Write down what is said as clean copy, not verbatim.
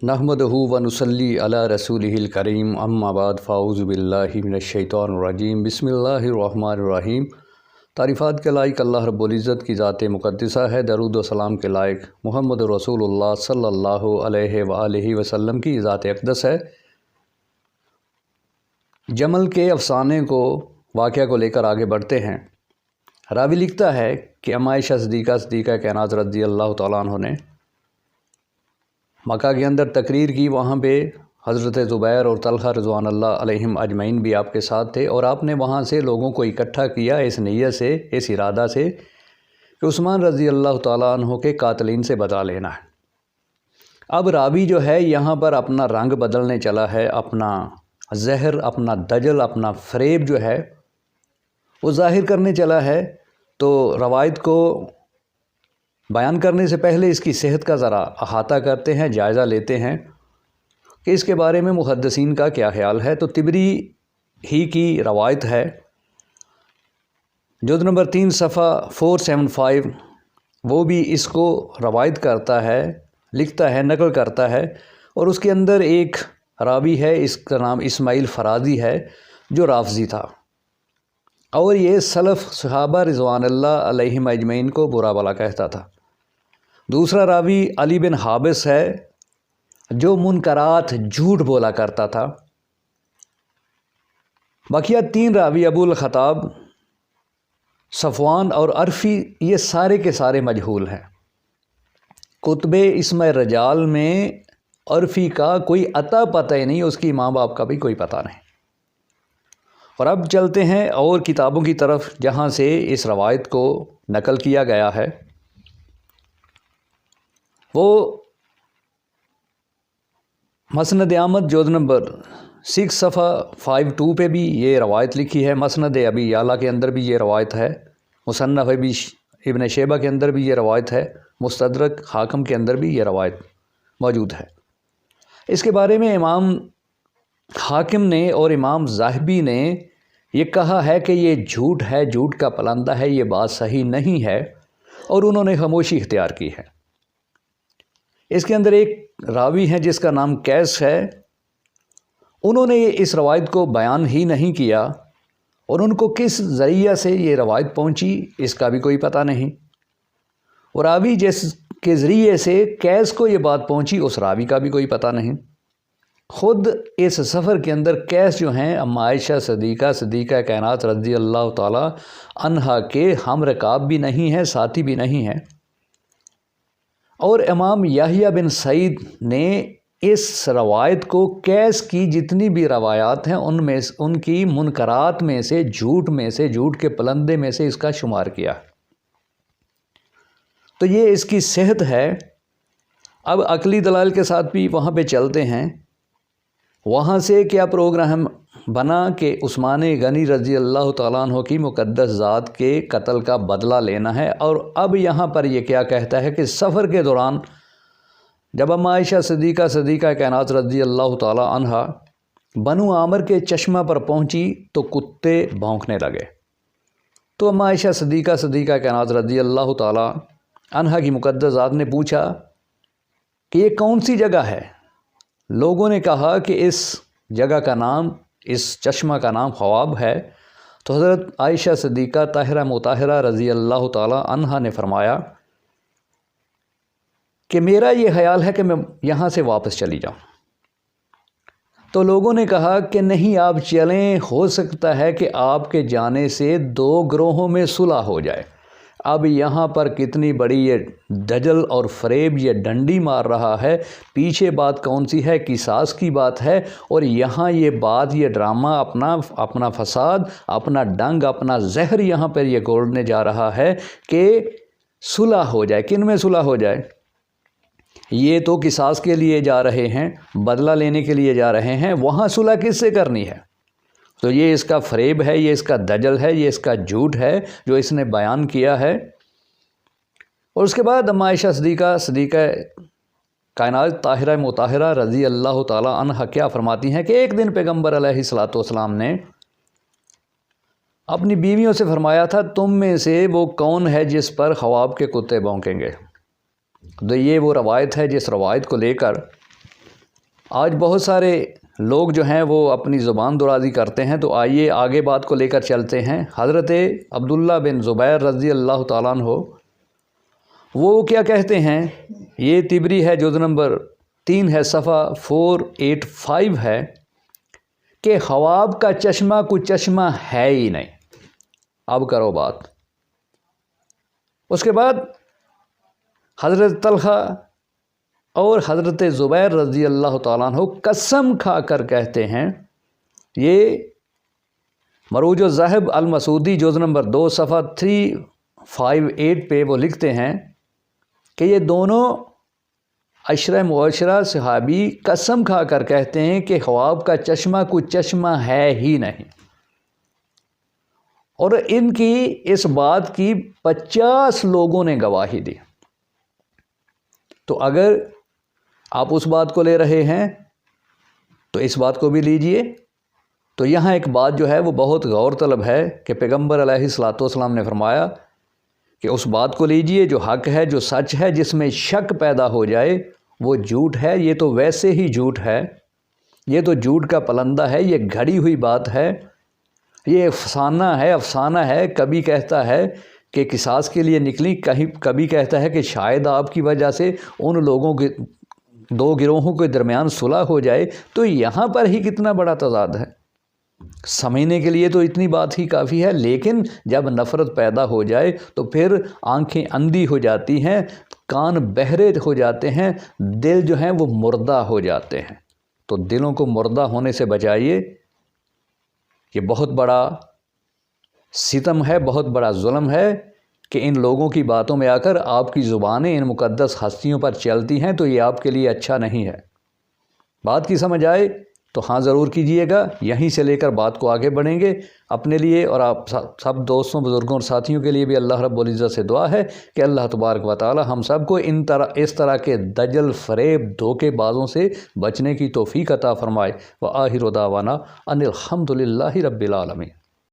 नहमदहु व नुसल्ली अला रसूलिहिल करीम अम्मा बाद फ़ाऊज़ु बिल्लाहि मिनश्शैतानिर्रजीम बिस्मिल्लाहिर्रहमानिर्रहीम। तारीफ़ात के लायक अल्लाह रब्बुल इज़्ज़त की ज़ात मुक़द्दसा है। दरूद व सलाम के लायक मुहम्मद रसूलुल्लाह सल्लल्लाहु अलैहि व आलिहि वसल्लम की ज़ात अक़दस है। जमल के अफ़साने को वाक़या को लेकर आगे बढ़ते हैं। रावी लिखता है कि अम्मा आयशा सिद्दीक़ा कायनात रज़ी अल्लाह तआला अन्हा ने मक्का के अंदर तकरीर की। वहाँ पे हज़रत ज़ुबैर और तलहा रज़वान अल्लाह अलैहिम अजमईन भी आपके साथ थे और आपने वहाँ से लोगों को इकट्ठा किया इस नीयत से, इस इरादा से कि उस्मान रज़ी अल्लाह तआला अन्हु के कातिलीन से बदला लेना है। अब रावी जो है यहाँ पर अपना रंग बदलने चला है, अपना जहर, अपना दजल, अपना फ़रेब जो है वो ज़ाहिर करने चला है। तो रवायत को बयान करने से पहले इसकी सेहत का ज़रा अहाता करते हैं, जायज़ा लेते हैं कि इसके बारे में मुहद्दिसीन का क्या ख्याल है। तो तिबरी ही की रवायत है, जुज़ नंबर 3 सफ़ा 475, वो भी इसको रवायत करता है, लिखता है, नकल करता है। और उसके अंदर एक रावी है, इसका नाम इस्माइल फ़राज़ी है, जो राफ़ज़ी था और ये सलफ़ सहाबा रिज़वानुल्लाह अलैहिम अजमईन को बुरा भला कहता था। दूसरा रावी अली बिन हाबिस है, जो मुनकरात, झूठ बोला करता था। बकिया 3 रावी अबुल ख़ताब, सफ़वान और अरफ़ी, ये सारे के सारे मजहूल हैं। कुतबे इस्म रजाल में अरफ़ी का कोई अता पता ही नहीं, उसकी माँ बाप का भी कोई पता नहीं। और अब चलते हैं और किताबों की तरफ जहाँ से इस रवायत को नकल किया गया है। वो मसनद अहमद जुज़ नंबर 6 सफ़ा 52 पे भी ये रवायत लिखी है। मसनद अबी याला के अंदर भी ये रवायत है। मुसन्नफ़ अबी इब्न शैबा के अंदर भी ये रवायत है। मुस्तदरक हाकिम के अंदर भी ये रवायत मौजूद है। इसके बारे में इमाम हाकिम ने और इमाम ज़ाहबी ने ये कहा है कि ये झूठ है, झूठ का पलंदा है, ये बात सही नहीं है और उन्होंने खामोशी इख्तियार की है। इसके अंदर एक रावी है जिसका नाम कैस है, उन्होंने इस रवायत को बयान ही नहीं किया और उनको किस ज़रिया से ये रवायत पहुंची इसका भी कोई पता नहीं। और रावी जिसके ज़रिए से कैस को ये बात पहुंची उस रावी का भी कोई पता नहीं। ख़ुद इस सफ़र के अंदर कैस जो हैं अम्मा आयशा सिद्दीक़ा कायनात रज़ी अल्लाह तआला अन्हा के हम रकाब भी नहीं हैं, साथी भी नहीं हैं। और इमाम याहिया बिन सईद ने इस रवायत को कैस की जितनी भी रवायात हैं उनमें उनकी मुनकरात में से, झूठ में से, झूठ के पलंदे में से इसका शुमार किया। तो ये इसकी सेहत है। अब अकली दलाल के साथ भी वहाँ पे चलते हैं। वहाँ से क्या प्रोग्राम बना कि उस्मान गनी रज़ी अल्लाह तआला अन्हु की मुक़द्दस ज़ात के कत्ल का बदला लेना है। और अब यहाँ पर ये क्या कहता है कि सफ़र के दौरान जब अम्मा आयशा सिद्दीक़ा कायनात रज़ी अल्लाह तआला अन्हा बनु आमिर के चश्मा पर पहुँची तो कुत्ते भौंकने लगे। तो अम्मा आयशा सिद्दीक़ा कायनात रज़ी अल्लाह तआला अन्हा की मुक़द्दस ज़ात ने पूछा कि ये कौन सी जगह है। लोगों ने कहा कि इस जगह का नाम, इस चश्मा का नाम ख्वाब है। तो हज़रत आयशा सिद्दीक़ा ताहिरा मुताहिरा रज़ी अल्लाह तआला अन्हा ने फरमाया कि मेरा ये ख्याल है कि मैं यहाँ से वापस चली जाऊँ। तो लोगों ने कहा कि नहीं, आप चलें, हो सकता है कि आपके जाने से 2 ग्रोहों में सुलह हो जाए। अब यहाँ पर कितनी बड़ी ये दजल और फ़रेब, ये डंडी मार रहा है। पीछे बात कौन सी है, किसास की बात है। और यहाँ ये बात, ये ड्रामा, अपना फसाद, अपना डंग, अपना जहर यहाँ पर ये घोलने जा रहा है कि सुलह हो जाए। किन में सुलह हो जाए? ये तो किसास के लिए जा रहे हैं, बदला लेने के लिए जा रहे हैं। वहाँ सुलह किससे करनी है? तो ये इसका फ़रेब है, ये इसका दजल है, ये इसका झूठ है जो इसने बयान किया है। और उसके बाद अम्मा आयशा सिद्दीक़ा कायनात ताहिरा मुताहिरा रज़ी अल्लाह तआला अन्हा क्या फरमाती हैं कि एक दिन पैगम्बर अलैहिस्सलातु वस्सलाम ने अपनी बीवियों से फरमाया था, तुम में से वो कौन है जिस पर ख्वाब के कुत्ते भौंकेंगे। तो ये वो रवायत है जिस रवायत को लेकर آج بہت سارے لوگ جو ہیں وہ اپنی زبان درازی کرتے ہیں، تو آئیے آگے بات کو لے کر چلتے ہیں۔ حضرت عبداللہ بن زبیر رضی اللہ تعالیٰ عنہ وہ کیا کہتے ہیں، یہ طبری ہے، جزء نمبر 3 ہے، صفحہ 485 ہے، کہ خواب کا چشمہ کوئی چشمہ ہے ہی نہیں۔ اب کرو بات۔ اس کے بعد حضرت طلحہ اور حضرت زبیر رضی اللہ تعالیٰ عنہ قسم کھا کر کہتے ہیں، یہ مروج الذہب المسعودی جزء نمبر 2 صفحہ 358 پہ وہ لکھتے ہیں کہ یہ دونوں عشرہ مبشرہ صحابی قسم کھا کر کہتے ہیں کہ خواب کا چشمہ کوئی چشمہ ہے ہی نہیں، اور ان کی اس بات کی 50 لوگوں نے گواہی دی۔ تو اگر آپ اس بات کو لے رہے ہیں تو اس بات کو بھی لیجئے۔ تو یہاں ایک بات جو ہے وہ بہت غور طلب ہے کہ پیغمبر علیہ الصلوۃ والسلام نے فرمایا کہ اس بات کو لیجئے جو حق ہے، جو سچ ہے، جس میں شک پیدا ہو جائے وہ جھوٹ ہے۔ یہ تو ویسے ہی جھوٹ ہے، یہ تو جھوٹ کا پلندہ ہے، یہ گھڑی ہوئی بات ہے، یہ افسانہ ہے۔ کبھی کہتا ہے کہ قصاص کے لیے نکلی، کبھی کہتا ہے کہ شاید آپ کی وجہ سے ان لوگوں کے 2 گروہوں کے درمیان صلح ہو جائے۔ تو یہاں پر ہی کتنا بڑا تضاد ہے، سمجھنے کے لیے تو اتنی بات ہی کافی ہے، لیکن جب نفرت پیدا ہو جائے تو پھر آنکھیں اندھی ہو جاتی ہیں، کان بہرے ہو جاتے ہیں، دل جو ہیں وہ مردہ ہو جاتے ہیں۔ تو دلوں کو مردہ ہونے سے بچائیے، یہ بہت بڑا ستم ہے، بہت بڑا ظلم ہے کہ ان لوگوں کی باتوں میں آ کر آپ کی زبانیں ان مقدس ہستیوں پر چلتی ہیں، تو یہ آپ کے لیے اچھا نہیں ہے۔ بات کی سمجھ آئے تو ہاں ضرور کیجئے گا، یہیں سے لے کر بات کو آگے بڑھیں گے۔ اپنے لیے اور آپ سب دوستوں، بزرگوں اور ساتھیوں کے لیے بھی اللہ رب العزت سے دعا ہے کہ اللہ تبارک و تعالی ہم سب کو اس طرح کے دجل، فریب، دھوکے بازوں سے بچنے کی توفیق عطا فرمائے۔ وآخر دعوانا ان الحمد للہ رب العالمین۔